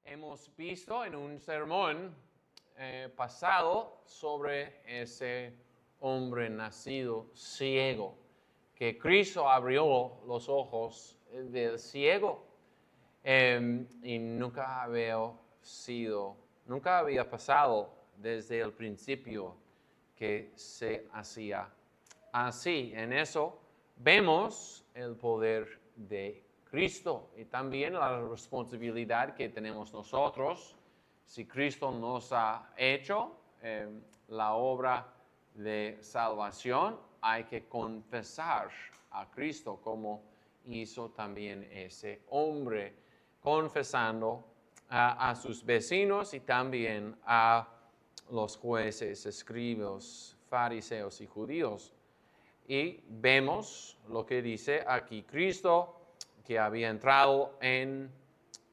Hemos visto en un sermón pasado sobre ese hombre nacido ciego, que Cristo abrió los ojos del ciego y nunca había pasado desde el principio que se hacía así. En eso vemos el poder de Cristo y también la responsabilidad que tenemos nosotros. Si Cristo nos ha hecho la obra de salvación, hay que confesar a Cristo como hizo también ese hombre, confesando a sus vecinos y también a los jueces, escribas, fariseos y judíos. Y vemos lo que dice aquí Cristo, que había entrado en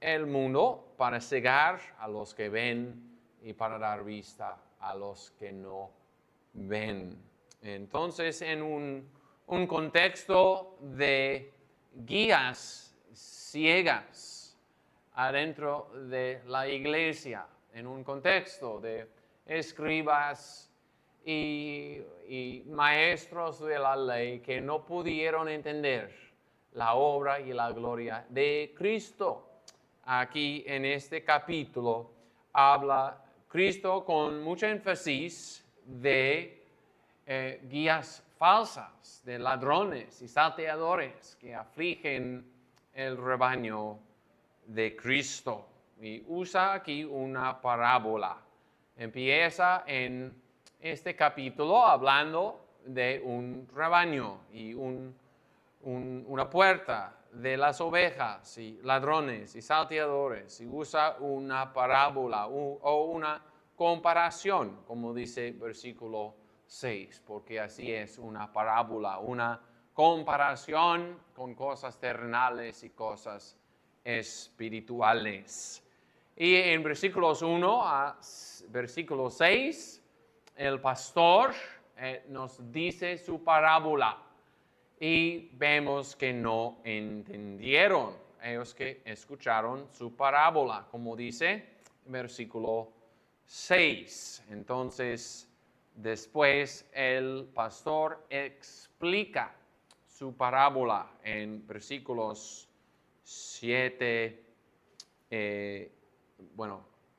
el mundo para cegar a los que ven y para dar vista a los que no ven. Entonces, en un contexto de guías ciegas adentro de la iglesia, en un contexto de escribas y maestros de la ley que no pudieron entender la obra y la gloria de Cristo. Aquí en este capítulo habla Cristo con mucho énfasis de guías falsas, de ladrones y salteadores que afligen el rebaño de Cristo. Y usa aquí una parábola. Empieza en este capítulo hablando de un rebaño y una puerta de las ovejas y ladrones y salteadores, y usa una parábola o una comparación, como dice versículo 6, porque así es una parábola, una comparación con cosas terrenales y cosas espirituales. Y en versículos 1 a versículo 6, el pastor nos dice su parábola y vemos que no entendieron ellos que escucharon su parábola, como dice en versículo 6. Entonces, después el pastor explica su parábola en versículos 7,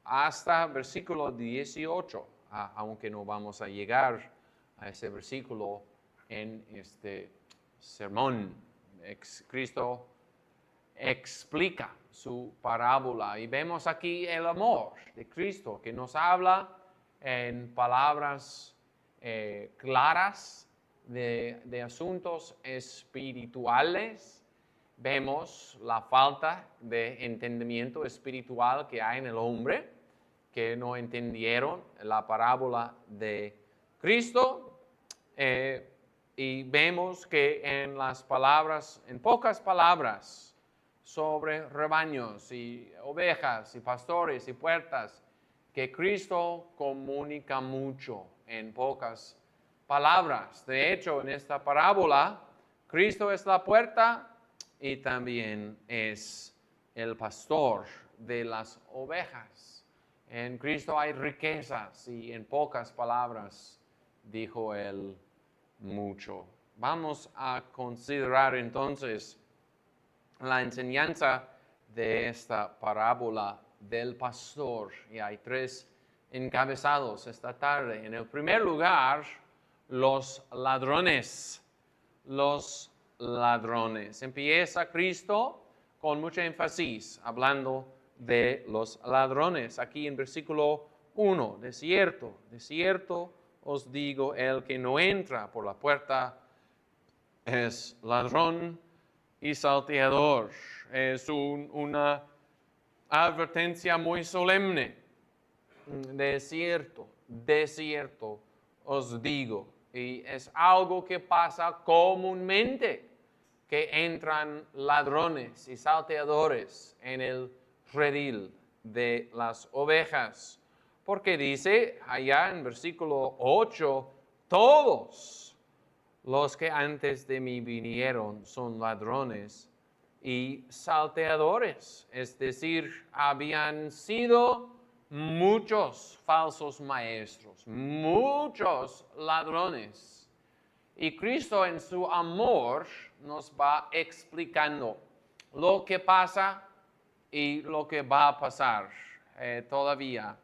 hasta versículo 18, aunque no vamos a llegar a ese versículo en este sermón. Cristo explica su parábola y vemos aquí el amor de Cristo que nos habla en palabras claras de asuntos espirituales. Vemos la falta de entendimiento espiritual que hay en el hombre, que no entendieron la parábola de Cristo. Y vemos que en pocas palabras, sobre rebaños y ovejas y pastores y puertas, que Cristo comunica mucho en pocas palabras. De hecho, en esta parábola, Cristo es la puerta y también es el pastor de las ovejas. En Cristo hay riquezas y en pocas palabras dijo él mucho. Vamos a considerar entonces la enseñanza de esta parábola del pastor. Y hay 3 encabezados esta tarde. En el primer lugar, los ladrones. Los ladrones. Empieza Cristo con mucho énfasis hablando de los ladrones. Aquí en versículo 1, de cierto os digo, el que no entra por la puerta es ladrón y salteador. Es una advertencia muy solemne. De cierto os digo. Y es algo que pasa comúnmente, que entran ladrones y salteadores en el redil de las ovejas. Porque dice allá en versículo 8, todos los que antes de mí vinieron son ladrones y salteadores, es decir, habían sido muchos falsos maestros, muchos ladrones. Y Cristo en su amor nos va explicando lo que pasa y lo que va a pasar todavía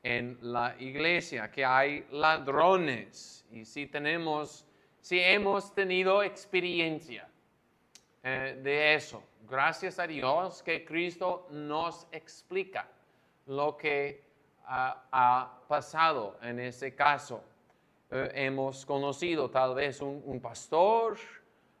en la iglesia, que hay ladrones. Y si hemos tenido experiencia de eso, gracias a Dios que Cristo nos explica lo que ha pasado en ese caso. Hemos conocido tal vez un pastor,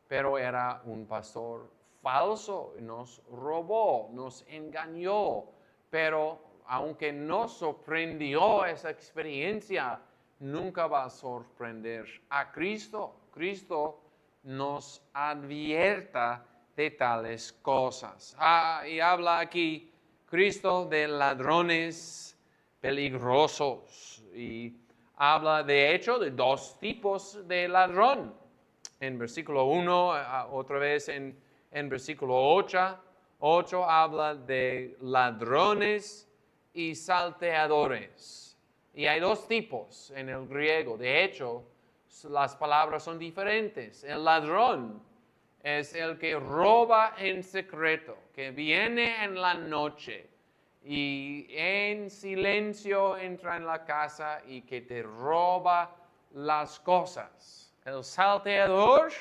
pero era un pastor falso, nos robó, nos engañó, pero aunque nos sorprendió esa experiencia, nunca va a sorprender a Cristo. Cristo nos advierta de tales cosas. Y habla aquí Cristo de ladrones peligrosos y habla de hecho de dos tipos de ladrón. En versículo 1, otra vez en versículo 8 habla de ladrones y salteadores. Y hay dos tipos en el griego. De hecho, las palabras son diferentes. El ladrón es el que roba en secreto, que viene en la noche y en silencio entra en la casa y que te roba las cosas. El salteador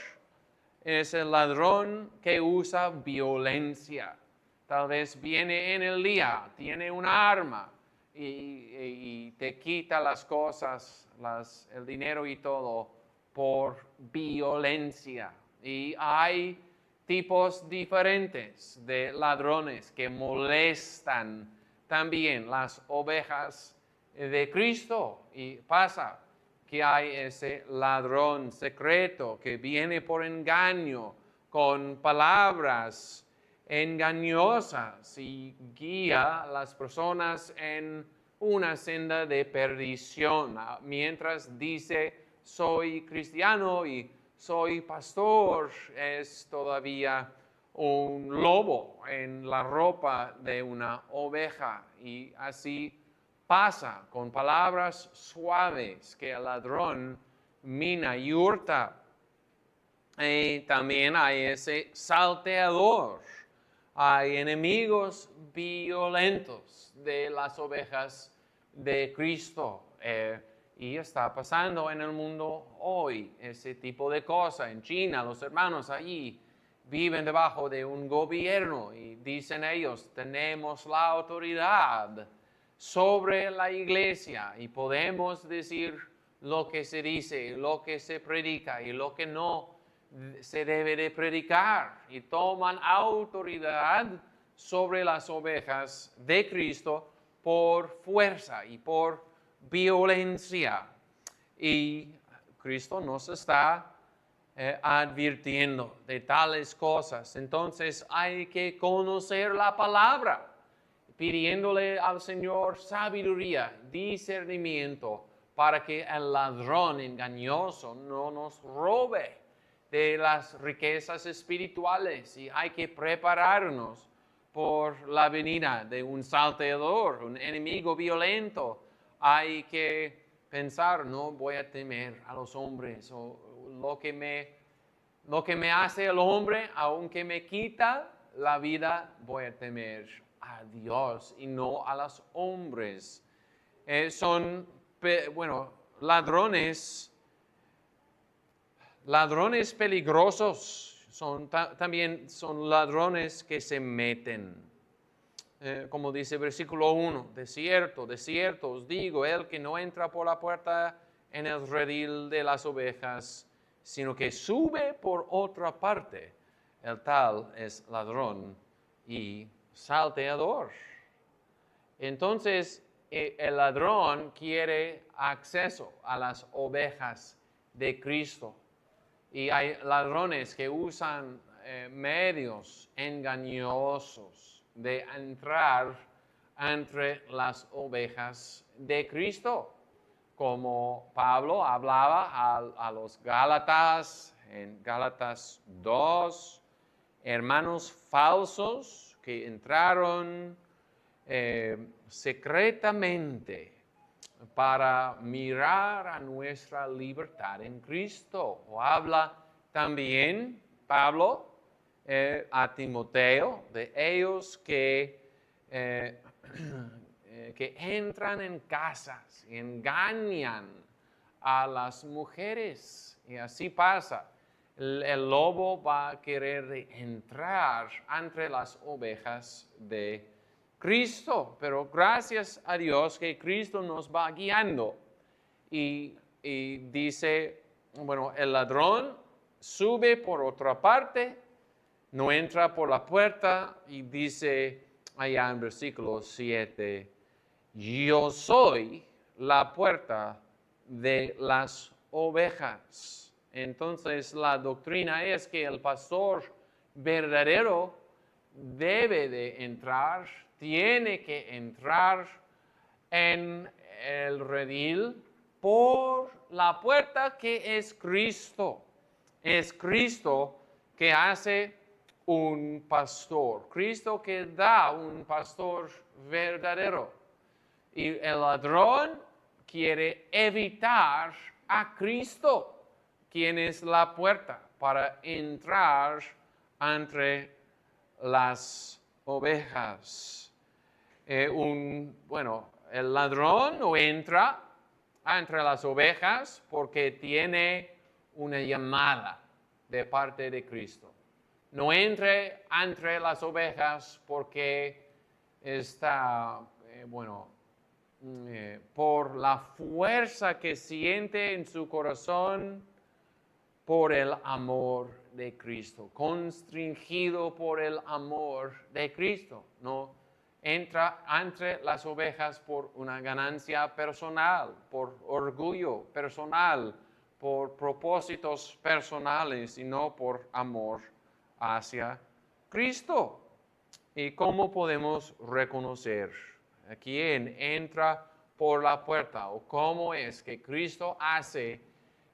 es el ladrón que usa violencia. Tal vez viene en el día, tiene una arma y te quita las cosas, el dinero y todo por violencia. Y hay tipos diferentes de ladrones que molestan también las ovejas de Cristo. Y pasa que hay ese ladrón secreto que viene por engaño con palabras engañosas y guía a las personas en una senda de perdición, mientras dice soy cristiano y soy pastor, es todavía un lobo en la ropa de una oveja. Y así pasa con palabras suaves que el ladrón mina y hurta. Y también hay ese salteador. Hay enemigos violentos de las ovejas de Cristo. Y está pasando en el mundo hoy ese tipo de cosas. En China, los hermanos allí viven debajo de un gobierno y dicen ellos, tenemos la autoridad sobre la iglesia y podemos decir lo que se dice, lo que se predica y lo que no se debe de predicar. Y toman autoridad sobre las ovejas de Cristo por fuerza y por violencia. Y Cristo nos está advirtiendo de tales cosas. Entonces hay que conocer la palabra, pidiéndole al Señor sabiduría, discernimiento, para que el ladrón engañoso no nos robe de las riquezas espirituales. Y hay que prepararnos por la venida de un salteador, un enemigo violento. Hay que pensar, no voy a temer a los hombres, o lo que me hace el hombre, aunque me quita la vida, voy a temer a Dios y no a los hombres. Son ladrones peligrosos, también son ladrones que se meten. Como dice el versículo 1, de cierto os digo, el que no entra por la puerta en el redil de las ovejas, sino que sube por otra parte, el tal es ladrón y salteador. Entonces, el ladrón quiere acceso a las ovejas de Cristo. Y hay ladrones que usan medios engañosos de entrar entre las ovejas de Cristo. Como Pablo hablaba a los Gálatas, en Gálatas 2, hermanos falsos que entraron secretamente para mirar a nuestra libertad en Cristo. O habla también Pablo a Timoteo de ellos que entran en casas y engañan a las mujeres. Y así pasa. El lobo va a querer entrar entre las ovejas de Cristo, pero gracias a Dios que Cristo nos va guiando. Y dice, bueno, el ladrón sube por otra parte, no entra por la puerta, y dice allá en versículo 7, yo soy la puerta de las ovejas. Entonces la doctrina es que el pastor verdadero debe de entrar, tiene que entrar en el redil por la puerta que es Cristo. Es Cristo que hace un pastor, Cristo que da un pastor verdadero. Y el ladrón quiere evitar a Cristo, quien es la puerta, para entrar entre las ovejas. El ladrón no entra entre las ovejas porque tiene una llamada de parte de Cristo. No entre entre las ovejas porque está, por la fuerza que siente en su corazón por el amor de Cristo, constringido por el amor de Cristo. No entra entre las ovejas por una ganancia personal, por orgullo personal, por propósitos personales, sino por amor hacia Cristo. ¿Y cómo podemos reconocer a quién entra por la puerta? ¿O cómo es que Cristo hace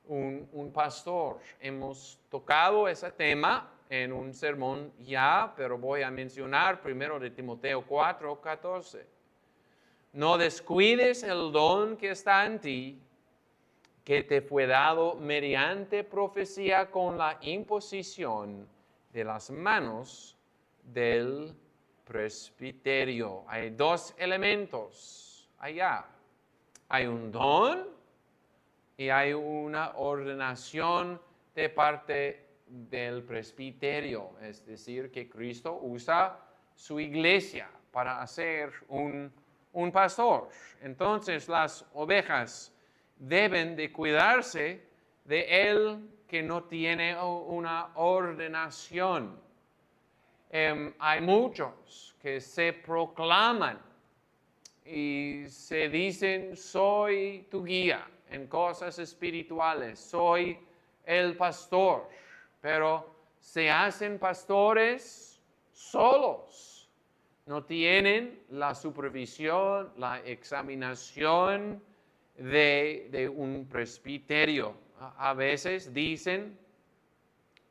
un pastor? Hemos tocado ese tema en un sermón ya, pero voy a mencionar primero de Timoteo 4:14. No descuides el don que está en ti, que te fue dado mediante profecía con la imposición de las manos del presbiterio. Hay dos elementos allá. Hay un don y hay una ordenación de parte del presbiterio. Es decir, que Cristo usa su iglesia para hacer un pastor. Entonces las ovejas deben de cuidarse de él que no tiene una ordenación. Hay muchos que se proclaman y se dicen, soy tu guía en cosas espirituales, soy el pastor, pero se hacen pastores solos. No tienen la supervisión, la examinación de un presbiterio. A veces dicen,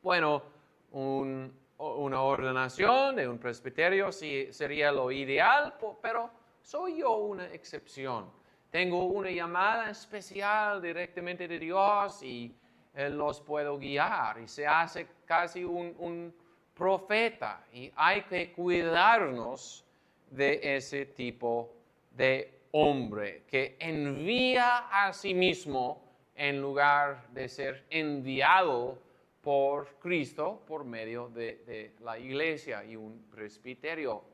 bueno, una ordenación de un presbiterio sí sería lo ideal, pero soy yo una excepción. Tengo una llamada especial directamente de Dios y los puedo guiar. Y se hace casi un profeta. Y hay que cuidarnos de ese tipo de hombre que envía a sí mismo en lugar de ser enviado por Cristo por medio de la iglesia y un presbiterio.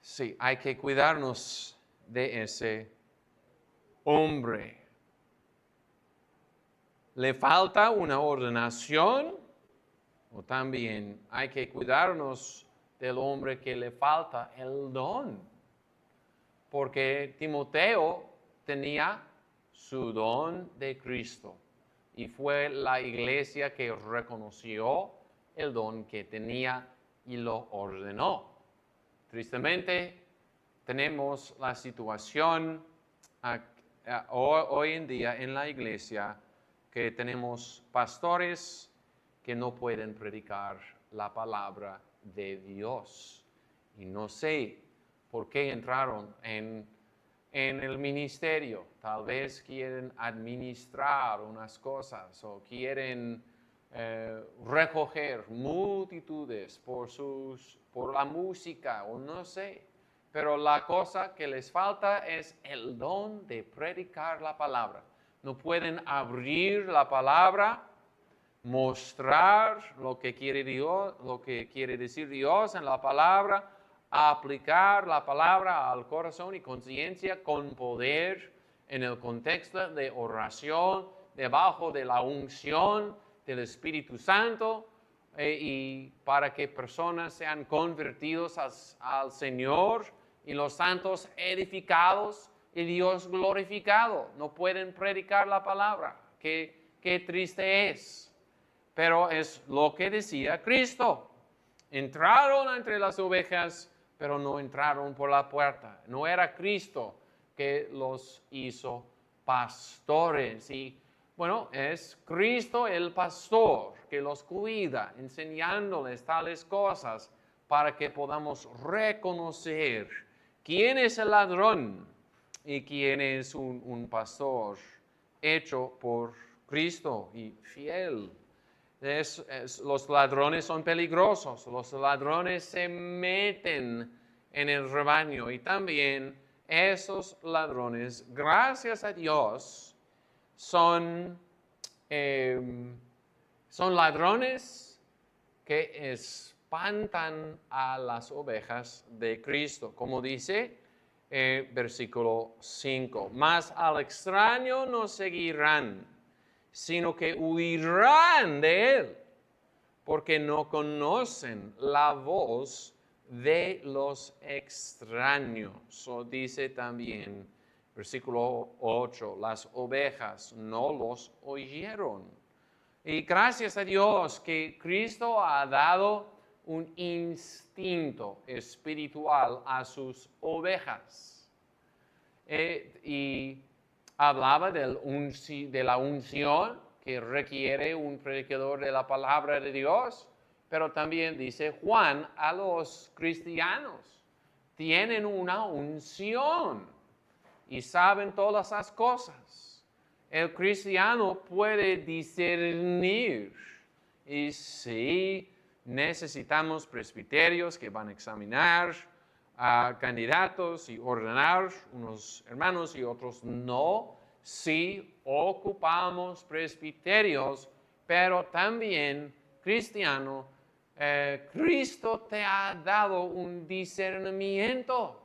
Sí, hay que cuidarnos de ese hombre. ¿Le falta una ordenación? O también hay que cuidarnos del hombre que le falta el don. Porque Timoteo tenía su don de Cristo y fue la iglesia que reconoció el don que tenía y lo ordenó. Tristemente, tenemos la situación hoy en día en la iglesia que tenemos pastores que no pueden predicar la palabra de Dios. Y no sé por qué entraron en el ministerio. Tal vez quieren administrar unas cosas o quieren recoger multitudes por la música o no sé. Pero la cosa que les falta es el don de predicar la palabra. No pueden abrir la palabra, mostrar lo que quiere Dios, lo que quiere decir Dios en la palabra, aplicar la palabra al corazón y conciencia con poder en el contexto de oración, debajo de la unción del Espíritu Santo, y para que personas sean convertidos al Señor y los santos edificados y Dios glorificado. No pueden predicar la palabra. Qué triste es. Pero es lo que decía Cristo. Entraron entre las ovejas, pero no entraron por la puerta. No era Cristo que los hizo pastores. Y bueno, es Cristo el pastor que los cuida, enseñándoles tales cosas para que podamos reconocer quién es el ladrón y quién es un pastor hecho por Cristo y fiel. Los ladrones son peligrosos, los ladrones se meten en el rebaño y también esos ladrones, gracias a Dios, son ladrones que espantan a las ovejas de Cristo, como dice versículo 5, mas al extraño no seguirán, sino que huirán de él, porque no conocen la voz de los extraños. Dice también, versículo 8, las ovejas no los oyeron. Y gracias a Dios que Cristo ha dado un instinto espiritual a sus ovejas. Y hablaba de la unción que requiere un predicador de la palabra de Dios, pero también dice Juan a los cristianos, tienen una unción y saben todas las cosas. El cristiano puede discernir y sí necesitamos presbiterios que van a examinar a candidatos y ordenar unos hermanos y otros no. Sí ocupamos presbiterios, pero también cristiano, Cristo te ha dado un discernimiento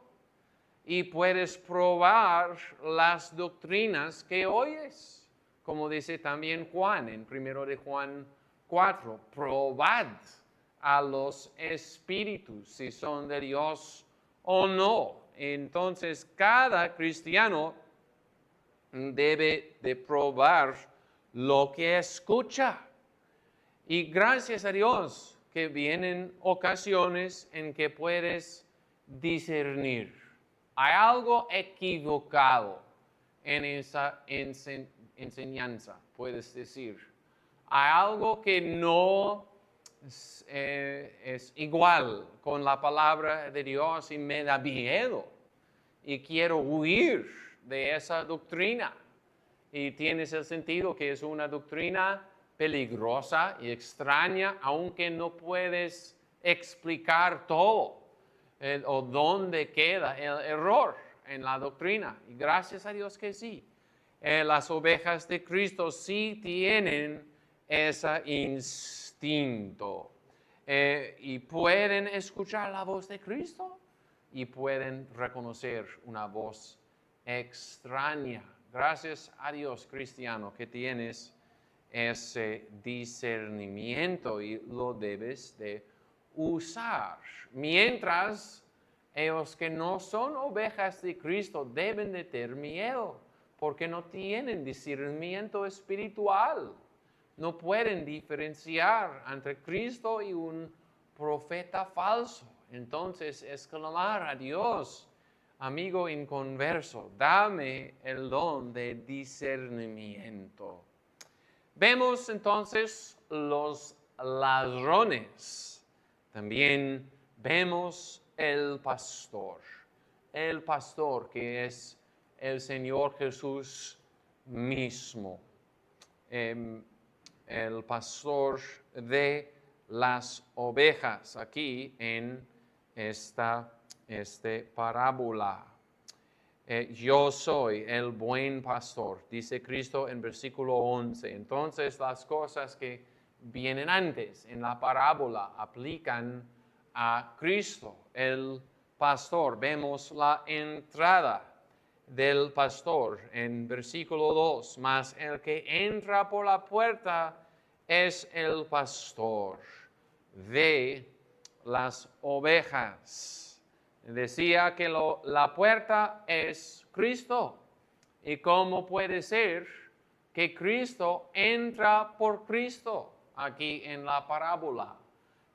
y puedes probar las doctrinas que oyes, como dice también Juan en 1 de Juan 4, probad a los espíritus si son de Dios o no. Entonces, cada cristiano debe de probar lo que escucha. Y gracias a Dios que vienen ocasiones en que puedes discernir. Hay algo equivocado en esa enseñanza, puedes decir. Hay algo que no es igual con la palabra de Dios y me da miedo y quiero huir de esa doctrina. Y tienes el sentido que es una doctrina peligrosa y extraña, aunque no puedes explicar todo o dónde queda el error en la doctrina. Y gracias a Dios que sí. Las ovejas de Cristo sí tienen ese instinto y pueden escuchar la voz de Cristo y pueden reconocer una voz extraña. Gracias a Dios, cristiano, que tienes ese discernimiento y lo debes de usar. Mientras ellos que no son ovejas de Cristo deben de tener miedo porque no tienen discernimiento espiritual. No pueden diferenciar entre Cristo y un profeta falso. Entonces, exclamar a Dios, amigo inconverso, dame el don de discernimiento. Vemos entonces los ladrones. También vemos el pastor que es el Señor Jesús mismo. El pastor de las ovejas aquí en esta parábola. Yo soy el buen pastor, dice Cristo en versículo 11. Entonces las cosas que vienen antes en la parábola aplican a Cristo, el pastor. Vemos la entrada del pastor en versículo 2. Mas el que entra por la puerta es el pastor de las ovejas. Decía que la puerta es Cristo. ¿Y cómo puede ser que Cristo entra por Cristo aquí en la parábola?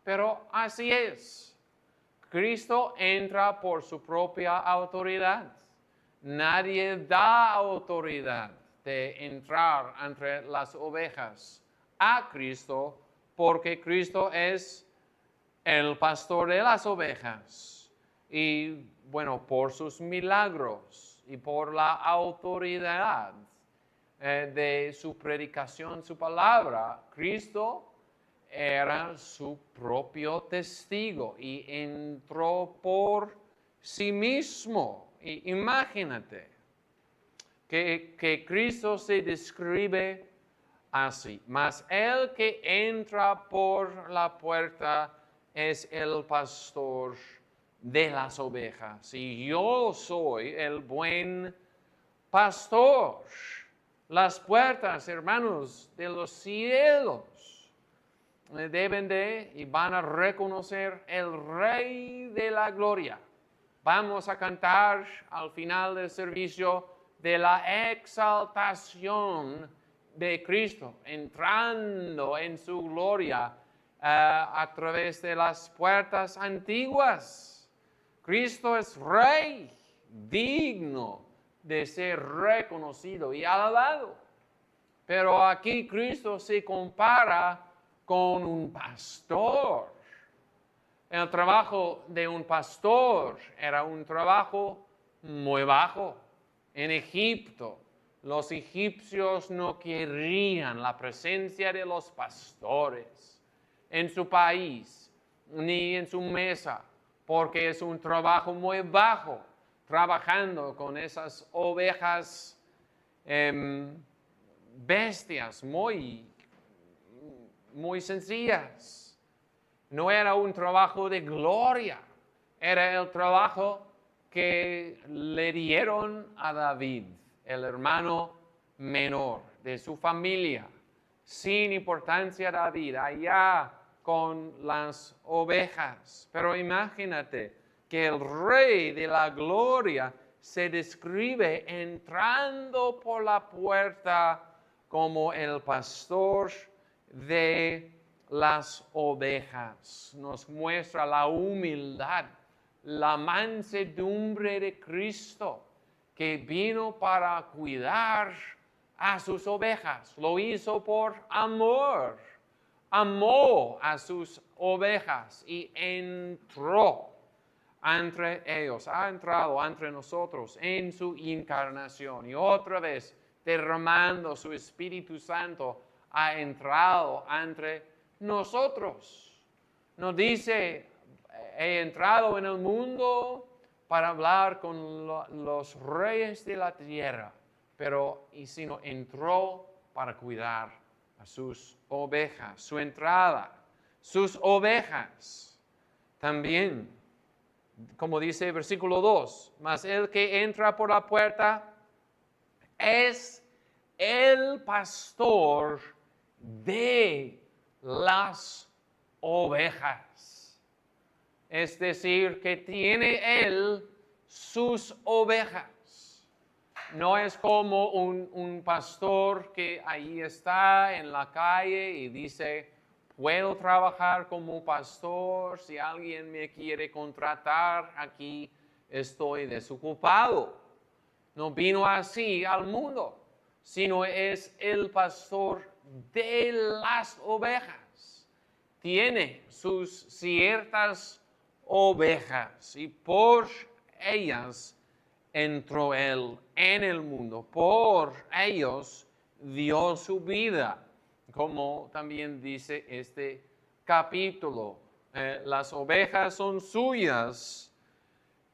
Pero así es. Cristo entra por su propia autoridad. Nadie da autoridad de entrar entre las ovejas a Cristo, porque Cristo es el pastor de las ovejas. Y bueno, por sus milagros y por la autoridad de su predicación, su palabra, Cristo era su propio testigo y entró por sí mismo. Y imagínate que Cristo se describe así: mas el que entra por la puerta es el pastor de las ovejas, y yo soy el buen pastor. Las puertas, hermanos, de los cielos deben de y van a reconocer el Rey de la Gloria. Vamos a cantar al final del servicio de la exaltación de Cristo, entrando en su gloria a través de las puertas antiguas. Cristo es Rey, digno de ser reconocido y alabado. Pero aquí Cristo se compara con un pastor. El trabajo de un pastor era un trabajo muy bajo. En Egipto, los egipcios no querían la presencia de los pastores en su país ni en su mesa, porque es un trabajo muy bajo, trabajando con esas ovejas bestias muy sencillas. No era un trabajo de gloria, era el trabajo que le dieron a David, el hermano menor de su familia, sin importancia David, allá con las ovejas. Pero imagínate que el Rey de la Gloria se describe entrando por la puerta como el pastor de las ovejas. Nos muestra la humildad, la mansedumbre de Cristo, que vino para cuidar a sus ovejas. Lo hizo por amor. Amó a sus ovejas y entró entre ellos, ha entrado entre nosotros en su encarnación, y otra vez derramando su Espíritu Santo ha entrado entre nosotros. Nos dice: he entrado en el mundo para hablar con los reyes de la tierra, pero sino entró para cuidar a sus ovejas. Su entrada, sus ovejas también, como dice el versículo 2, mas el que entra por la puerta es el pastor de las ovejas. Es decir, que tiene él sus ovejas. No es como un pastor que ahí está en la calle y dice: puedo trabajar como pastor, si alguien me quiere contratar, aquí estoy desocupado. No vino así al mundo, sino es el pastor de las ovejas. tiene sus ciertas ovejas y por ellas entró Él en el mundo. Por ellos dio su vida, como también dice este capítulo. Las ovejas son suyas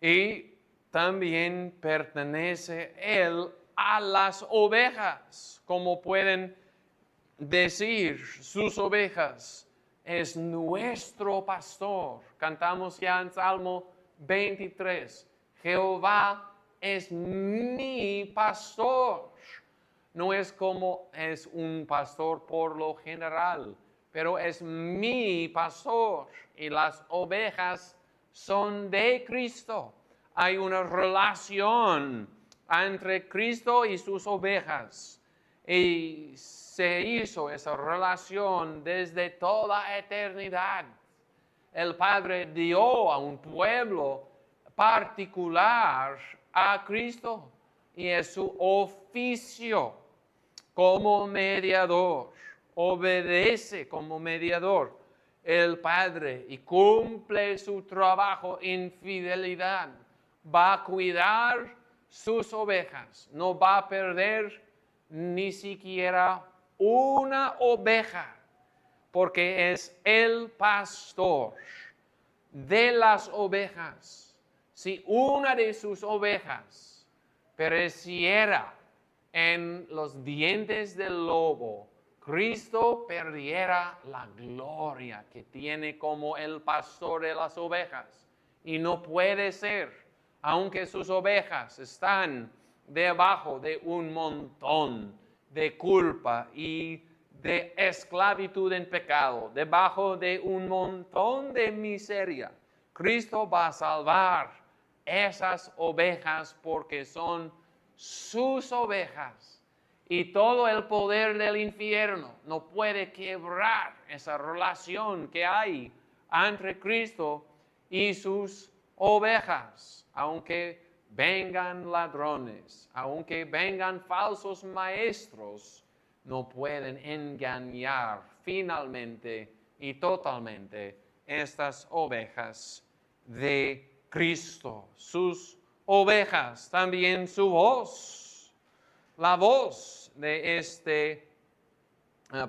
y también pertenece Él a las ovejas, como pueden decir sus ovejas. Es nuestro pastor. Cantamos ya en Salmo 23. Jehová es mi pastor. No es como es un pastor por lo general, pero es mi pastor y las ovejas son de Cristo. Hay una relación entre Cristo y sus ovejas y se hizo esa relación desde toda eternidad. El Padre dio a un pueblo particular a Cristo y es su oficio como mediador. Obedece como mediador el Padre y cumple su trabajo en fidelidad. Va a cuidar sus ovejas, no va a perder ni siquiera una oveja, porque es el pastor de las ovejas. Si una de sus ovejas pereciera en los dientes del lobo, Cristo perdiera la gloria que tiene como el pastor de las ovejas. Y no puede ser, aunque sus ovejas están debajo de un montón de culpa y de esclavitud en pecado, debajo de un montón de miseria. Cristo va a salvar esas ovejas porque son sus ovejas. Y todo el poder del infierno no puede quebrar esa relación que hay entre Cristo y sus ovejas, aunque vengan ladrones, aunque vengan falsos maestros, no pueden engañar finalmente y totalmente estas ovejas de Cristo. Sus ovejas, también su voz, la voz de este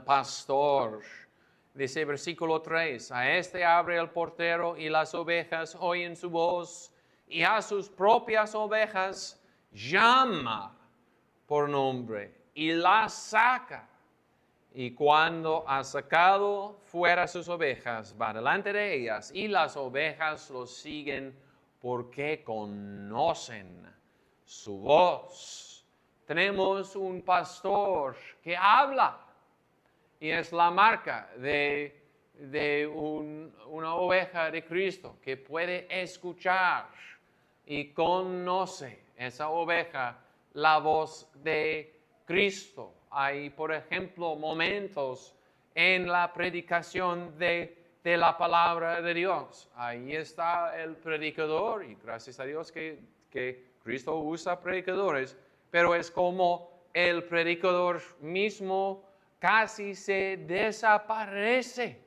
pastor. Dice versículo 3, a este abre el portero y las ovejas oyen su voz y a sus propias ovejas llama por nombre y las saca. Y cuando ha sacado fuera sus ovejas, va delante de ellas y las ovejas lo siguen porque conocen su voz. Tenemos un pastor que habla y es la marca de una oveja de Cristo que puede escuchar y conoce esa oveja la voz de Cristo. Hay, por ejemplo, momentos en la predicación de la palabra de Dios. Ahí está el predicador y gracias a Dios que Cristo usa predicadores, pero es como el predicador mismo casi se desaparece.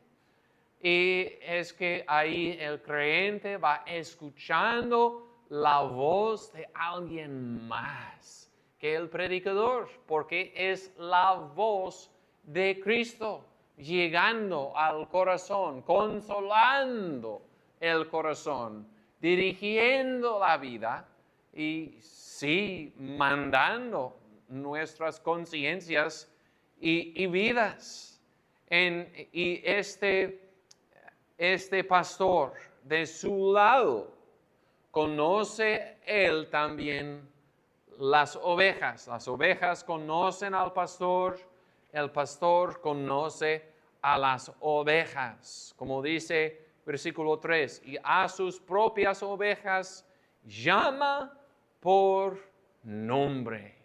Y es que ahí el creyente va escuchando la voz de alguien más que el predicador, porque es la voz de Cristo llegando al corazón, consolando el corazón, dirigiendo la vida y sí, mandando nuestras conciencias y vidas. Y este pastor de su lado conoce él también las ovejas conocen al pastor, el pastor conoce a las ovejas, como dice versículo 3, y a sus propias ovejas llama por nombre.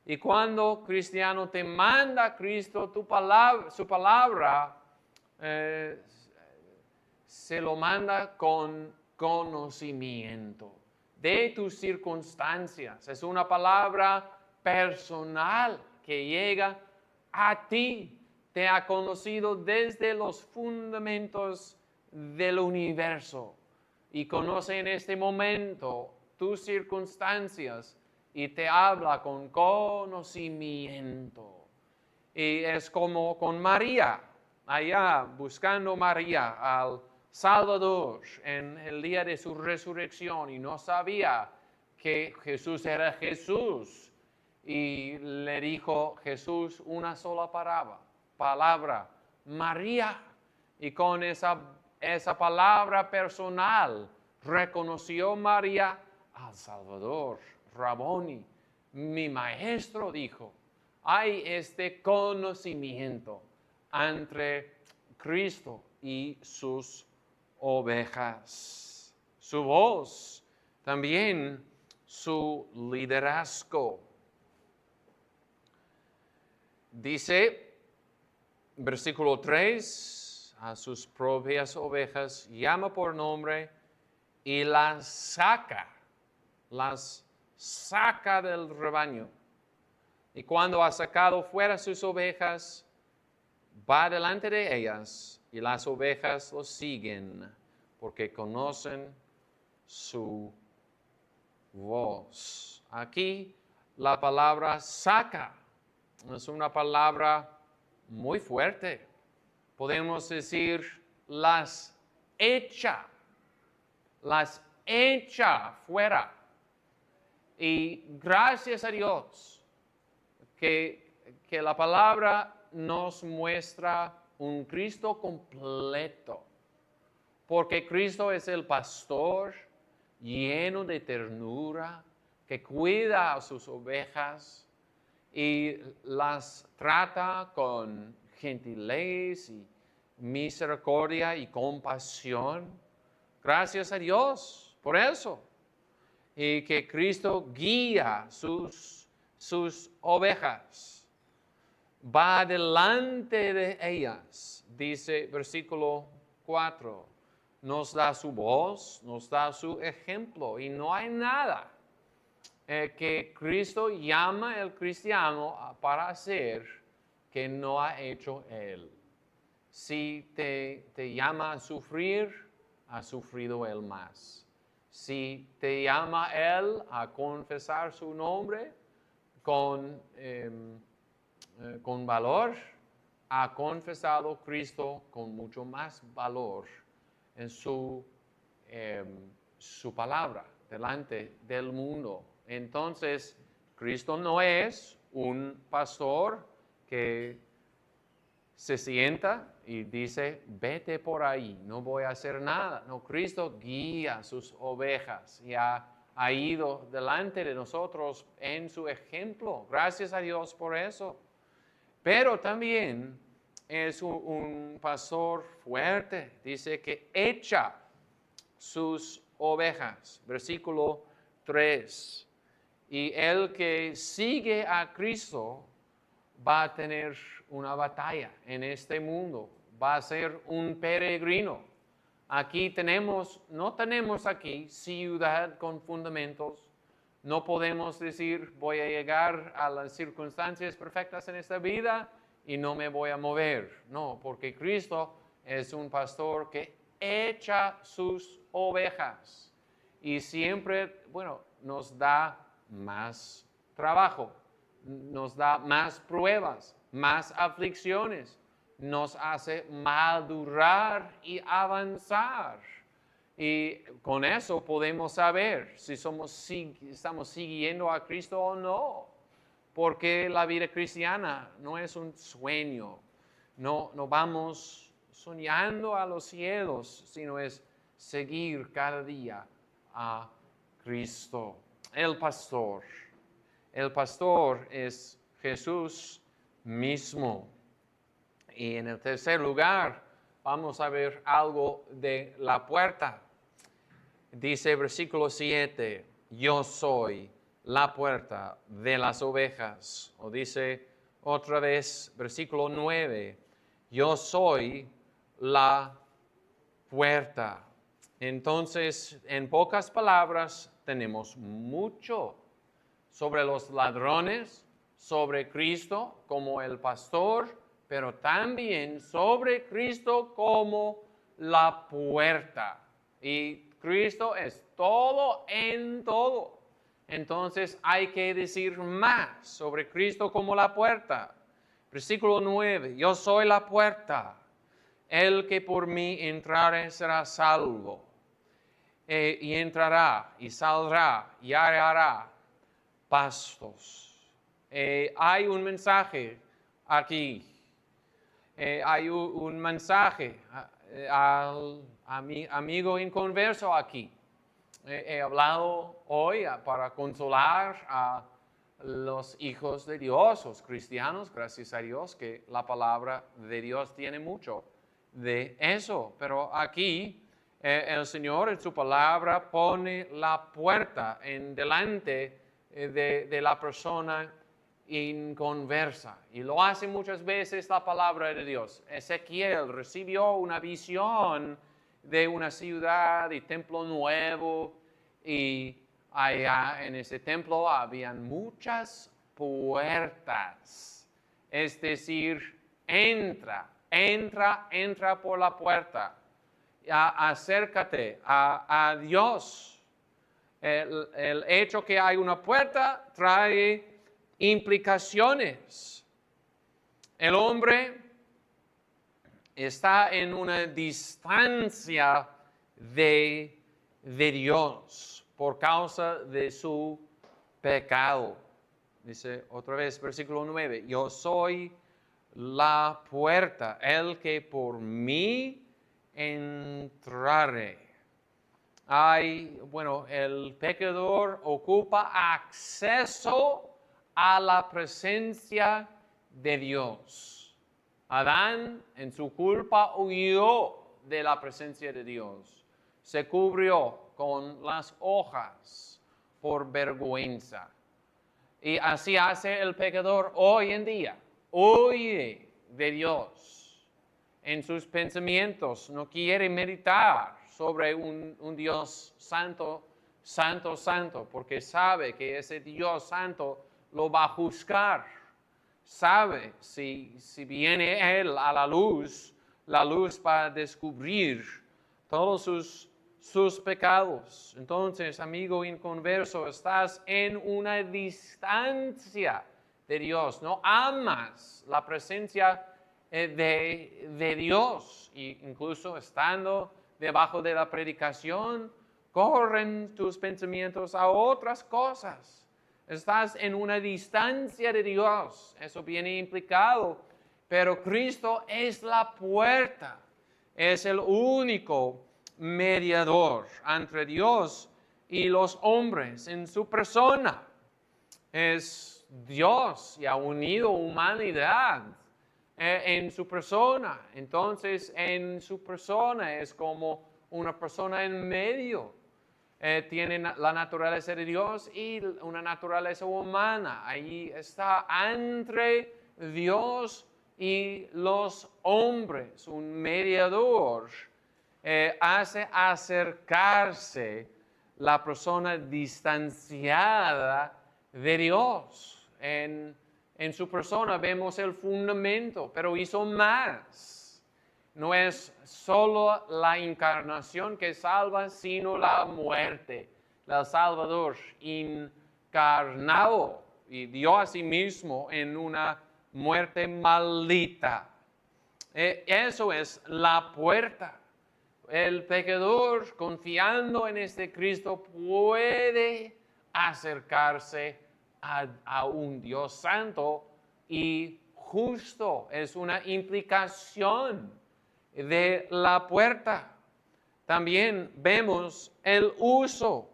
Y cuando cristiano te manda Cristo su palabra, se lo manda con conocimiento de tus circunstancias. Es una palabra personal que llega a ti, te ha conocido desde los fundamentos del universo y conoce en este momento tus circunstancias y te habla con conocimiento. Y es como con María, allá buscando María al Salvador en el día de su resurrección y no sabía que Jesús era Jesús. Y le dijo Jesús una sola palabra, María. Y con esa palabra personal reconoció María al Salvador, Raboni, mi maestro, dijo. Hay este conocimiento entre Cristo y sus ovejas. Su voz, también su liderazgo. Dice, versículo 3, a sus propias ovejas llama por nombre y las saca del rebaño. Y cuando ha sacado fuera sus ovejas, va delante de ellas y las ovejas lo siguen porque conocen su voz. Aquí la palabra saca es una palabra muy fuerte. Podemos decir las echa fuera. Y gracias a Dios que la palabra nos muestra un Cristo completo, porque Cristo es el pastor lleno de ternura que cuida a sus ovejas y las trata con gentileza y misericordia y compasión. Gracias a Dios por eso. Y que Cristo guía sus ovejas. Va delante de ellas, dice versículo 4. Nos da su voz, nos da su ejemplo y no hay nada que Cristo llama al cristiano para hacer que no ha hecho Él. Si te llama a sufrir, ha sufrido Él más. Si te llama Él a confesar su nombre con valor, ha confesado Cristo con mucho más valor en su palabra delante del mundo. Entonces, Cristo no es un pastor que se sienta y dice, vete por ahí, no voy a hacer nada. No, Cristo guía a sus ovejas y ha ido delante de nosotros en su ejemplo. Gracias a Dios por eso. Pero también es un pastor fuerte. Dice que echa sus ovejas. Versículo 3. Y el que sigue a Cristo va a tener una batalla en este mundo. Va a ser un peregrino. Aquí no tenemos aquí ciudad con fundamentos. No podemos decir, voy a llegar a las circunstancias perfectas en esta vida y no me voy a mover. No, porque Cristo es un pastor que echa sus ovejas. Y siempre, nos da más trabajo, nos da más pruebas, más aflicciones, nos hace madurar y avanzar. Y con eso podemos saber si estamos siguiendo a Cristo o no. Porque la vida cristiana no es un sueño. No vamos soñando a los cielos, sino es seguir cada día a Cristo. El pastor es Jesús mismo. Y en el tercer lugar, vamos a ver algo de la puerta. Dice versículo 7, yo soy la puerta de las ovejas. O dice otra vez, versículo 9, yo soy la puerta. Entonces, en pocas palabras, tenemos mucho sobre los ladrones, sobre Cristo como el pastor pero también sobre Cristo como la puerta. Y Cristo es todo en todo. Entonces hay que decir más sobre Cristo como la puerta. Versículo 9, yo soy la puerta. El que por mí entrare será salvo. Y entrará y saldrá y hará pastos. Hay un mensaje aquí. Hay un mensaje a mi amigo inconverso aquí. He hablado hoy para consolar a los hijos de Dios, los cristianos, gracias a Dios que la palabra de Dios tiene mucho de eso. Pero aquí el Señor en su palabra pone la puerta en delante de la persona inconversa. Y lo hace muchas veces la palabra de Dios. Ezequiel recibió una visión de una ciudad y templo nuevo, y allá en ese templo habían muchas puertas. Es decir, entra por la puerta. Acércate a Dios. El hecho que hay una puerta trae implicaciones. El hombre está en una distancia de Dios por causa de su pecado. Dice otra vez, versículo 9, yo soy la puerta, el que por mí entrare. El pecador ocupa acceso a la presencia de Dios. Adán en su culpa huyó de la presencia de Dios. Se cubrió con las hojas por vergüenza. Y así hace el pecador hoy en día. Huye de Dios en sus pensamientos. No quiere meditar sobre un Dios santo, porque sabe que ese Dios santo lo va a juzgar. Sabe si viene Él a la luz va a descubrir todos sus pecados. Entonces, amigo inconverso, estás en una distancia de Dios. No amas la presencia de Dios. E incluso estando debajo de la predicación, corren tus pensamientos a otras cosas. Estás en una distancia de Dios. Eso viene implicado. Pero Cristo es la puerta. Es el único mediador entre Dios y los hombres en su persona. Es Dios y ha unido humanidad en su persona. Entonces, en su persona es como una persona en medio. Tiene la naturaleza de Dios y una naturaleza humana. Ahí está entre Dios y los hombres, un mediador. Hace acercarse la persona distanciada de Dios. En su persona vemos el fundamento, pero hizo más. No es solo la encarnación que salva, sino la muerte. El Salvador encarnado y dio a sí mismo en una muerte maldita. Eso es la puerta. El pecador, confiando en este Cristo, puede acercarse a un Dios santo y justo. Es una implicación de la puerta. También vemos el uso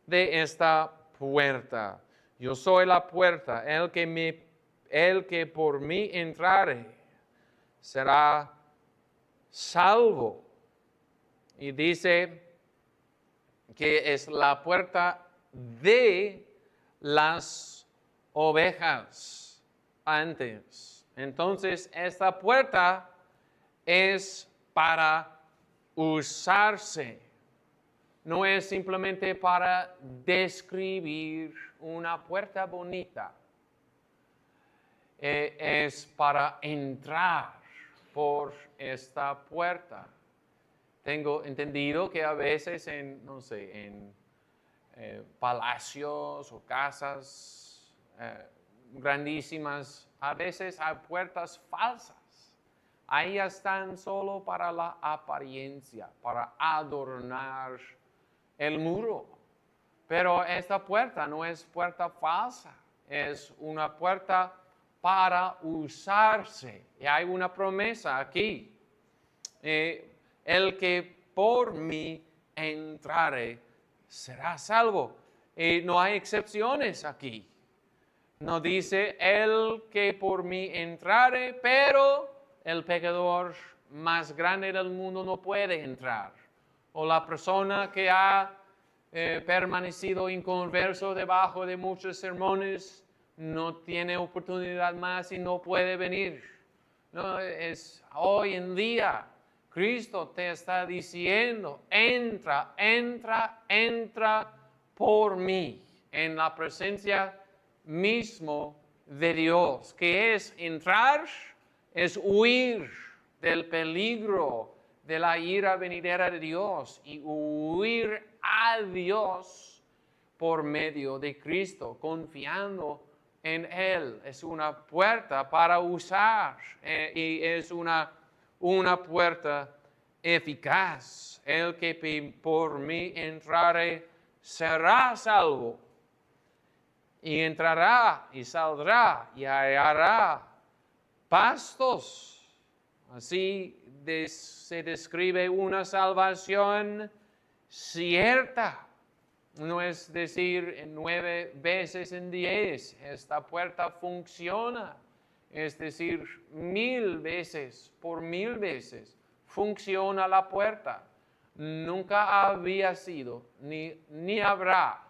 de esta puerta. Yo soy la puerta, el que por mí entrare será salvo. Y dice que es la puerta de las ovejas antes. Entonces, esta puerta es para usarse. No es simplemente para describir una puerta bonita. es para entrar por esta puerta. Tengo entendido que a veces en, no sé, en palacios o casas grandísimas, a veces hay puertas falsas. Ahí están solo para la apariencia, para adornar el muro. Pero esta puerta no es puerta falsa, es una puerta para usarse. Y hay una promesa aquí. El que por mí entrare será salvo. Y no hay excepciones aquí. No dice el que por mí entrare, pero el pecador más grande del mundo no puede entrar. O la persona que ha permanecido inconverso debajo de muchos sermones no tiene oportunidad más y no puede venir. No, es hoy en día Cristo te está diciendo, entra, entra, entra por mí en la presencia mismo de Dios. ¿Qué es entrar? Es huir del peligro de la ira venidera de Dios y huir a Dios por medio de Cristo, confiando en Él. Es una puerta para usar y es una puerta eficaz. El que por mí entrare será salvo. Y entrará y saldrá y hallará pastos. Así se describe una salvación cierta. No es decir 9 veces en 10, esta puerta funciona. Es decir, 1000 veces por 1000 veces funciona la puerta. Nunca había sido, ni habrá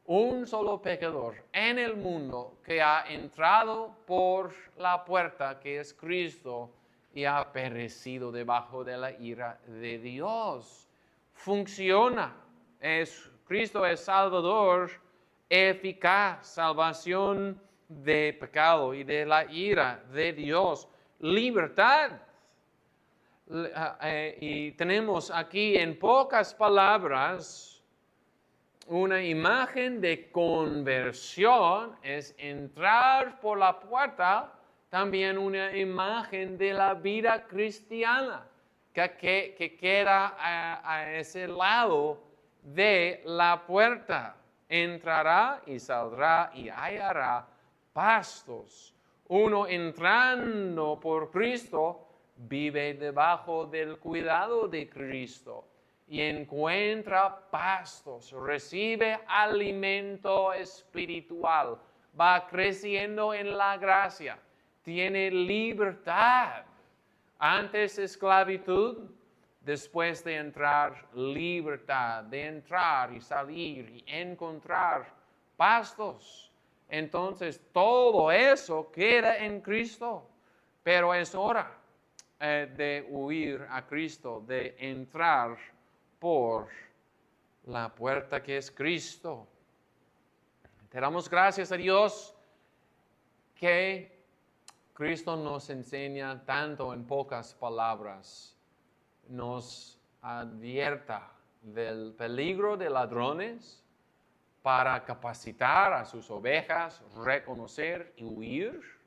un solo pecador en el mundo que ha entrado por la puerta que es Cristo y ha perecido debajo de la ira de Dios. Funciona. Cristo es Salvador eficaz, salvación de pecado y de la ira de Dios. Libertad. Y tenemos aquí en pocas palabras una imagen de conversión, es entrar por la puerta, también una imagen de la vida cristiana que queda a ese lado de la puerta. Entrará y saldrá y hallará pastos. Uno entrando por Cristo vive debajo del cuidado de Cristo y encuentra pastos, recibe alimento espiritual, va creciendo en la gracia, tiene libertad. Antes esclavitud, después de entrar libertad, de entrar y salir y encontrar pastos. Entonces todo eso queda en Cristo, pero es hora de huir a Cristo, de entrar por la puerta que es Cristo. Te damos gracias a Dios que Cristo nos enseña tanto en pocas palabras, nos advierta del peligro de ladrones para capacitar a sus ovejas, reconocer y huir.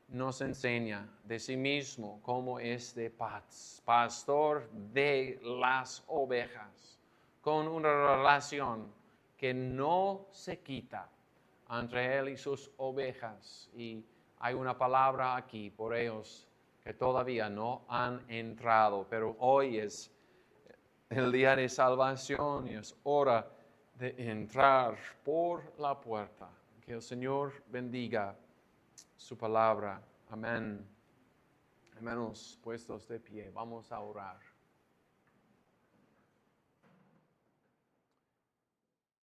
Nos enseña de sí mismo como es de pastor de las ovejas, con una relación que no se quita entre él y sus ovejas. Y hay una palabra aquí por ellos que todavía no han entrado, pero hoy es el día de salvación y es hora de entrar por la puerta. Que el Señor bendiga su palabra. Amén. Hermanos, puestos de pie, vamos a orar.